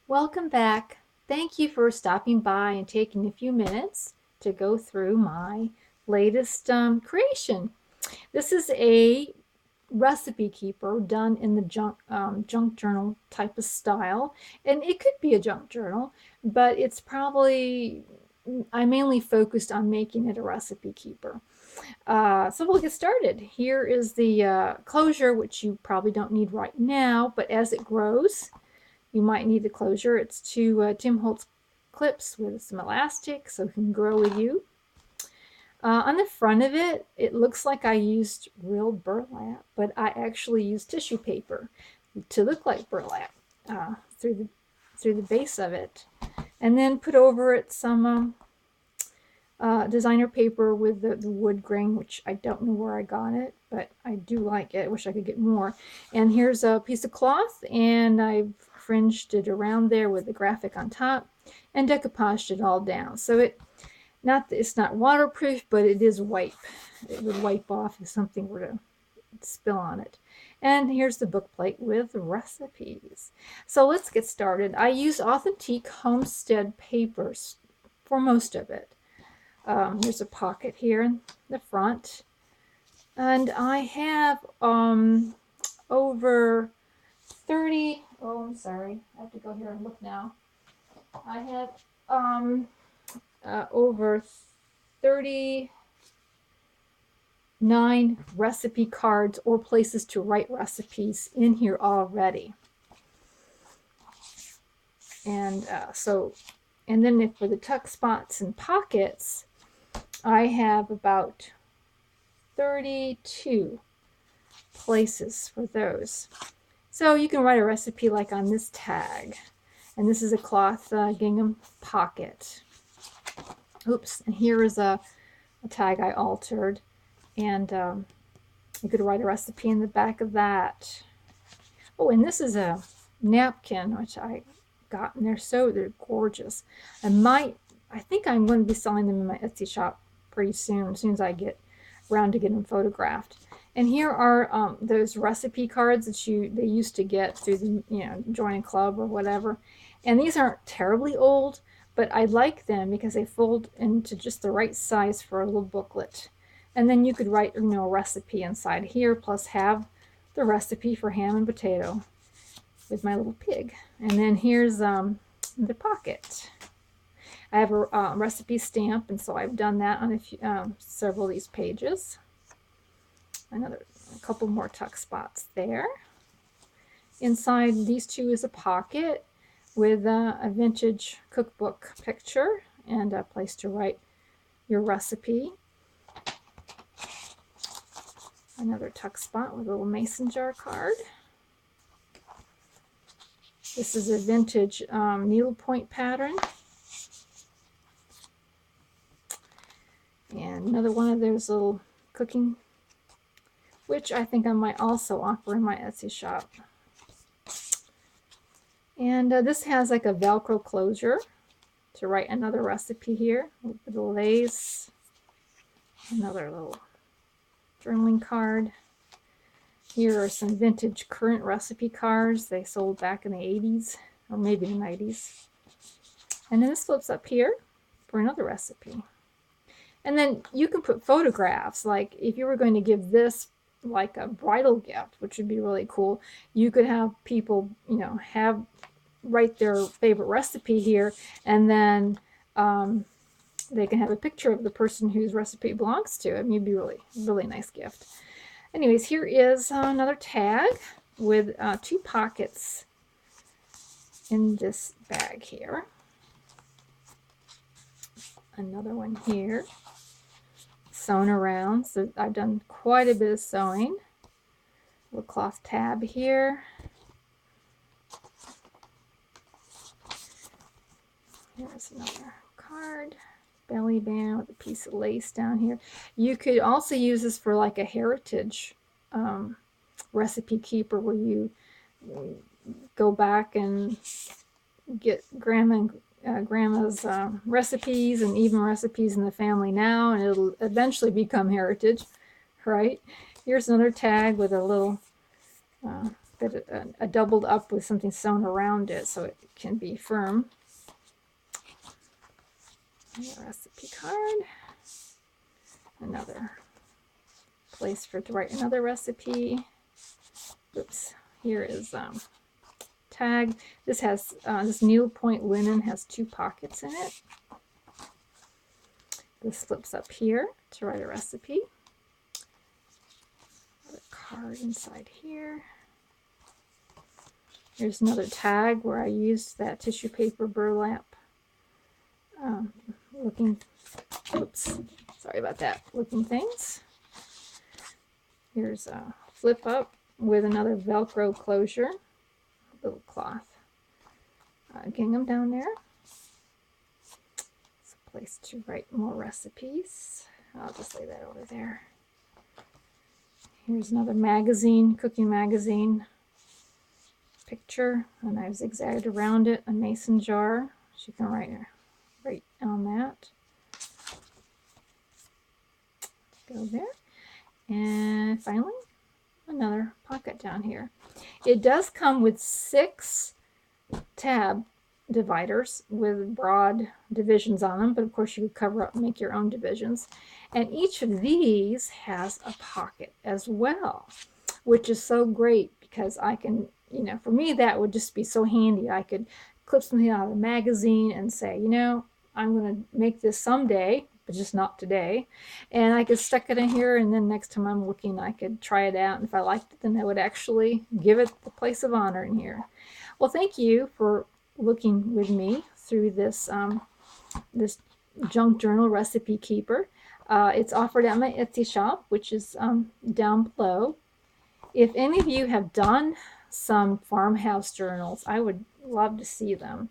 Welcome back. Thank you for stopping by and taking a few minutes to go through my latest creation. This is a recipe keeper done in the junk journal type of style, and it could be a junk journal, but it's probably I mainly focused on making it a recipe keeper. So we'll get started. Here is the closure, which you probably don't need right now, but as it grows, you might need the closure. It's two Tim Holtz clips with some elastic so it can grow with you. On the front of it, it looks like I used real burlap, but I actually used tissue paper to look like burlap through the base of it, and then put over it some designer paper with the wood grain, which I don't know where I got it, but I do like it. I wish I could get more. And here's a piece of cloth, and I've fringed it around there with the graphic on top and decoupaged it all down. So it's not waterproof, but it is wipe. It would wipe off if something were to spill on it. And here's the book plate with recipes. So let's get started. I use authentic homestead papers for most of it. There's a pocket here in the front, and I have over 30. Oh, I'm sorry, I have to go here and look now. I have over 39 recipe cards or places to write recipes in here already. And and then for the tuck spots and pockets, I have about 32 places for those. So you can write a recipe like on this tag. And this is a cloth gingham pocket. Oops, and here is a tag I altered. And you could write a recipe in the back of that. Oh, and this is a napkin, which I got, and they're gorgeous. I think I'm going to be selling them in my Etsy shop pretty soon, as soon as I get around to getting them photographed. And here are those recipe cards that they used to get through the join a club or whatever. And these aren't terribly old, but I like them because they fold into just the right size for a little booklet. And then you could write a recipe inside here, plus have the recipe for ham and potato with my little pig. And then here's the pocket. I have a recipe stamp, and so I've done that on several of these pages. A couple more tuck spots there. Inside these two is a pocket with a vintage cookbook picture and a place to write your recipe. Another tuck spot with a little mason jar card. This is a vintage needlepoint pattern. And another one of those little cooking, which I think I might also offer in my Etsy shop. And this has like a Velcro closure to write another recipe here with the lace. Another little journaling card. Here are some vintage current recipe cards they sold back in the 80s, or maybe the 90s. And then this flips up here for another recipe. And then you can put photographs, like if you were going to give this like a bridal gift, which would be really cool, you could have people, write their favorite recipe here, and then they can have a picture of the person whose recipe it belongs to. I mean, it'd be really, really nice gift. Anyways, here is another tag with 2 pockets in this bag here. Another one here, sewn around. So I've done quite a bit of sewing. A little cloth tab here. Here's another card. Belly band with a piece of lace down here. You could also use this for like a heritage recipe keeper, where you go back and get grandma's recipes, and even recipes in the family now, and it'll eventually become heritage, right? Here's another tag with a little that a doubled up with something sewn around it so it can be firm. A recipe card. Another place to write another recipe. Oops, here is tag. This has this needlepoint linen has 2 pockets in it. This flips up here to write a recipe. Another card inside here. Here's another tag where I used that tissue paper burlap looking things. Here's a flip up with another Velcro closure, little cloth gingham down there. It's a place to write more recipes. I'll just lay that over there. Here's another magazine, cooking magazine picture, and I've zigzagged around it, a mason jar. So you can write right on that. Go there. And finally, another pocket down here. It does come with 6 tab dividers with broad divisions on them, but of course you could cover up and make your own divisions. And each of these has a pocket as well, which is so great because I can, you know, for me that would just be so handy. I could clip something out of a magazine and say, you know, I'm going to make this someday, but just not today. And I could stick it in here, and then next time I'm looking, I could try it out. And if I liked it, then I would actually give it the place of honor in here. Well, thank you for looking with me through this this junk journal recipe keeper. It's offered at my Etsy shop, which is down below. If any of you have done some farmhouse journals, I would love to see them.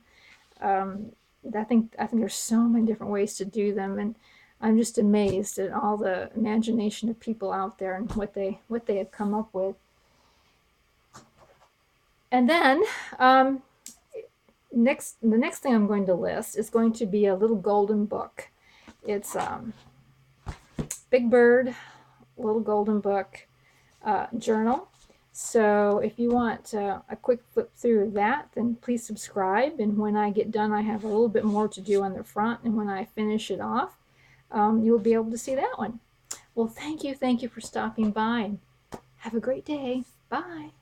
I think there's so many different ways to do them, and I'm just amazed at all the imagination of people out there and what they have come up with. And then the next thing I'm going to list is going to be a little golden book. It's Big Bird little golden book journal. So if you want a quick flip through of that, then please subscribe. And when I get done, I have a little bit more to do on the front. And when I finish it off, you'll be able to see that one. Well, thank you for stopping by. Have a great day. Bye.